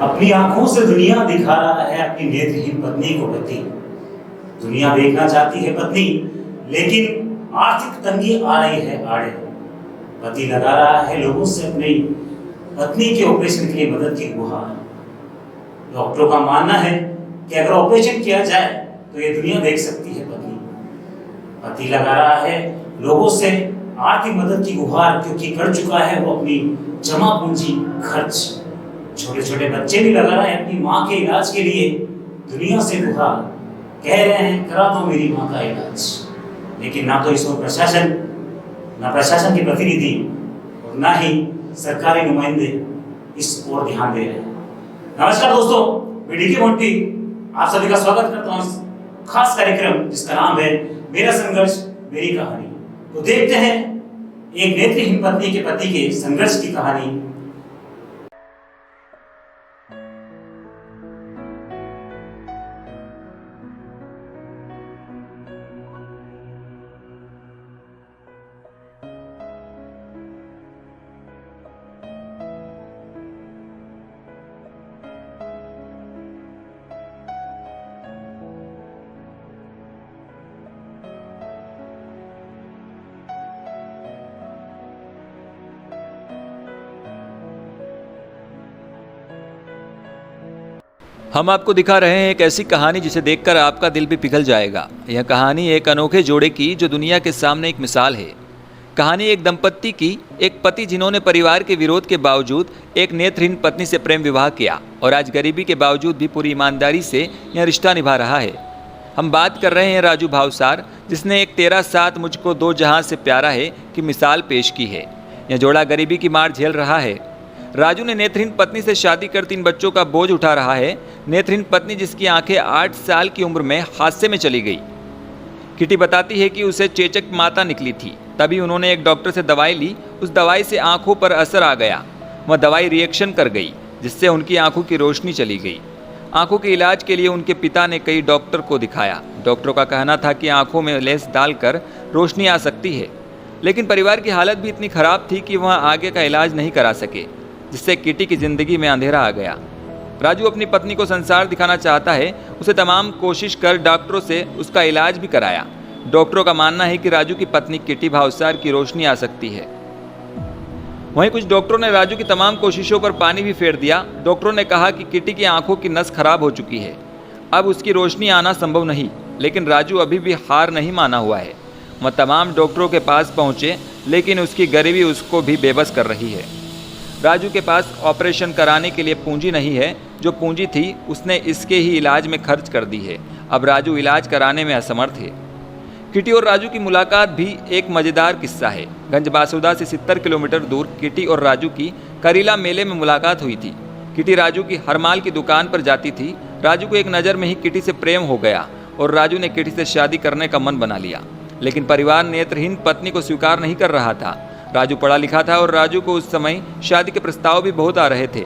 अपनी आंखों से दुनिया दिखा रहा है अपनी नेत्रहीन पत्नी को पति। दुनिया देखना चाहती है पत्नी, लेकिन आर्थिक तंगी आ रही है आड़े। पति लगा रहा है लोगों से अपनी पत्नी के ऑपरेशन के लिए मदद की गुहार। डॉक्टरों का मानना है कि अगर ऑपरेशन किया जाए तो ये दुनिया देख सकती है पत्नी। पति लगा रहा है लोगों से आर्थिक मदद की गुहार, क्योंकि कर चुका है वो अपनी जमा पूंजी खर्च। छोटे छोटे बच्चे भी लगा रहे हैं अपनी माँ के इलाज के लिए दुनिया से गुहार, कह रहे हैं करा दो मेरी माँ का इलाज। लेकिन ना तो इस ओर प्रशासन, ना प्रशासन के प्रतिनिधि और ना ही सरकारी नुमाइंदे इस ओर ध्यान दे रहे हैं। नमस्कार दोस्तों, मैं डीके मोंटी आप सभी का स्वागत करता हूँ इस खास कार्यक्रम जिसका नाम है मेरा संघर्ष मेरी कहानी। तो देखते हैं एक नेत्रहीन पत्नी के पति के संघर्ष की कहानी। हम आपको दिखा रहे हैं एक ऐसी कहानी जिसे देखकर आपका दिल भी पिघल जाएगा। यह कहानी एक अनोखे जोड़े की जो दुनिया के सामने एक मिसाल है। कहानी एक दंपत्ति की, एक पति जिन्होंने परिवार के विरोध के बावजूद एक नेत्रहीन पत्नी से प्रेम विवाह किया और आज गरीबी के बावजूद भी पूरी ईमानदारी से यह रिश्ता निभा रहा है। हम बात कर रहे हैं राजू भावसार, जिसने एक तेरा साथ मुझको दो जहां से प्यारा है की मिसाल पेश की है। यह जोड़ा गरीबी की मार झेल रहा है। राजू ने नेत्रहीन पत्नी से शादी कर 3 बच्चों का बोझ उठा रहा है। नेत्रहीन पत्नी जिसकी आंखें 8 साल की उम्र में हादसे में चली गई। किटी बताती है कि उसे चेचक माता निकली थी, तभी उन्होंने एक डॉक्टर से दवाई ली। उस दवाई से आंखों पर असर आ गया। वह दवाई रिएक्शन कर गई, जिससे उनकी आंखों की रोशनी चली गई। आंखों के इलाज के लिए उनके पिता ने कई डॉक्टर को दिखाया। डॉक्टरों का कहना था कि आंखों में लेंस डालकर रोशनी आ सकती है, लेकिन परिवार की हालत भी इतनी खराब थी कि वह आगे का इलाज नहीं करा सके, जिससे किटी की जिंदगी में अंधेरा आ गया। राजू अपनी पत्नी को संसार दिखाना चाहता है। उसे तमाम कोशिश कर डॉक्टरों से उसका इलाज भी कराया। डॉक्टरों का मानना है कि राजू की पत्नी किटी भावसार की रोशनी आ सकती है। वहीं कुछ डॉक्टरों ने राजू की तमाम कोशिशों पर पानी भी फेर दिया। डॉक्टरों ने कहा कि किटी की आंखों की नस खराब हो चुकी है, अब उसकी रोशनी आना संभव नहीं। लेकिन राजू अभी भी हार नहीं माना हुआ है। वह तमाम डॉक्टरों के पास पहुंचे, लेकिन उसकी गरीबी उसको भी बेबस कर रही है। राजू के पास ऑपरेशन कराने के लिए पूंजी नहीं है। जो पूंजी थी उसने इसके ही इलाज में खर्च कर दी है। अब राजू इलाज कराने में असमर्थ है। किटी और राजू की मुलाकात भी एक मज़ेदार किस्सा है। गंजबासुदा से 70 किलोमीटर दूर किटी और राजू की करीला मेले में मुलाकात हुई थी। किटी राजू की हर माल की दुकान पर जाती थी। राजू को एक नज़र में ही किटी से प्रेम हो गया और राजू ने किटी से शादी करने का मन बना लिया। लेकिन परिवार नेत्रहीन पत्नी को स्वीकार नहीं कर रहा था। राजू पढ़ा लिखा था और राजू को उस समय शादी के प्रस्ताव भी बहुत आ रहे थे।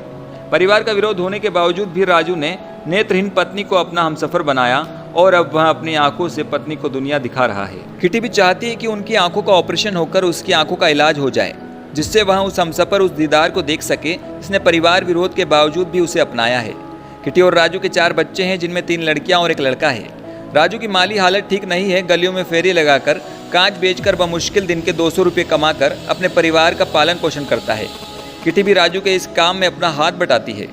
परिवार का विरोध होने के बावजूद भी राजू ने नेत्रहीन पत्नी को अपना हमसफर बनाया और अब वह अपनी आंखों से पत्नी को दुनिया दिखा रहा है। किटी भी चाहती है कि उनकी आंखों का ऑपरेशन होकर उसकी आंखों का इलाज हो जाए, जिससे वह उस हमसफर, उस दीदार को देख सके जिसने परिवार विरोध के बावजूद भी उसे अपनाया है। किटी और राजू के 4 बच्चे हैं, जिनमें 3 लड़कियां और 1 लड़का है। राजू की माली हालत ठीक नहीं है। गलियों में फेरी लगाकर, कांच बेचकर बमुश्किल दिन के 200 रुपये कमाकर अपने परिवार का पालन पोषण करता है। किटी भी राजू के इस काम में अपना हाथ बटाती है।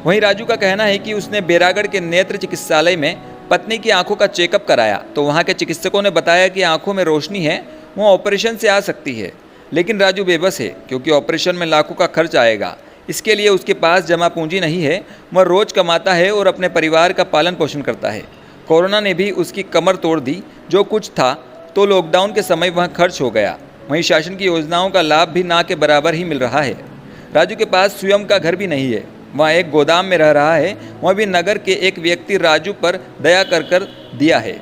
वहीं राजू का कहना है कि उसने बैरागढ़ के नेत्र चिकित्सालय में पत्नी की आंखों का चेकअप कराया तो वहां के चिकित्सकों ने बताया कि आंखों में रोशनी है, वो ऑपरेशन से आ सकती है। लेकिन राजू बेबस है, क्योंकि ऑपरेशन में लाखों का खर्च आएगा। इसके लिए उसके पास जमा पूंजी नहीं है। वह रोज कमाता है और अपने परिवार का पालन पोषण करता है। कोरोना ने भी उसकी कमर तोड़ दी। जो कुछ था तो लॉकडाउन के समय वह खर्च हो गया। वहीं शासन की योजनाओं का लाभ भी ना के बराबर ही मिल रहा है। राजू के पास स्वयं का घर भी नहीं है, वह एक गोदाम में रह रहा है। वह भी नगर के एक व्यक्ति राजू पर दया कर दिया है।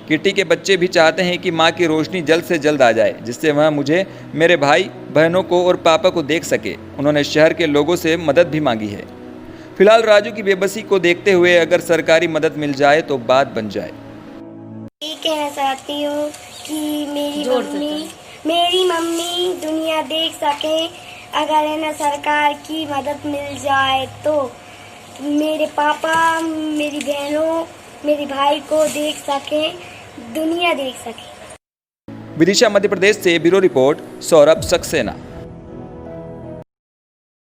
किटी के बच्चे भी चाहते हैं कि माँ की रोशनी जल्द से जल्द आ जाए, जिससे वह मुझे, मेरे भाई बहनों को और पापा को देख सके। उन्होंने शहर के लोगों से मदद भी मांगी है। फिलहाल राजू की बेबसी को देखते हुए अगर सरकारी मदद मिल जाए तो बात बन जाए। ये कहना चाहती हूँ कि मेरी मम्मी दुनिया देख सके। अगर इन्हें सरकार की मदद मिल जाए तो मेरे पापा, मेरी बहनों, मेरे भाई को देख सकें, दुनिया देख सके। विदिशा मध्य प्रदेश से ब्यूरो रिपोर्ट सौरभ सक्सेना।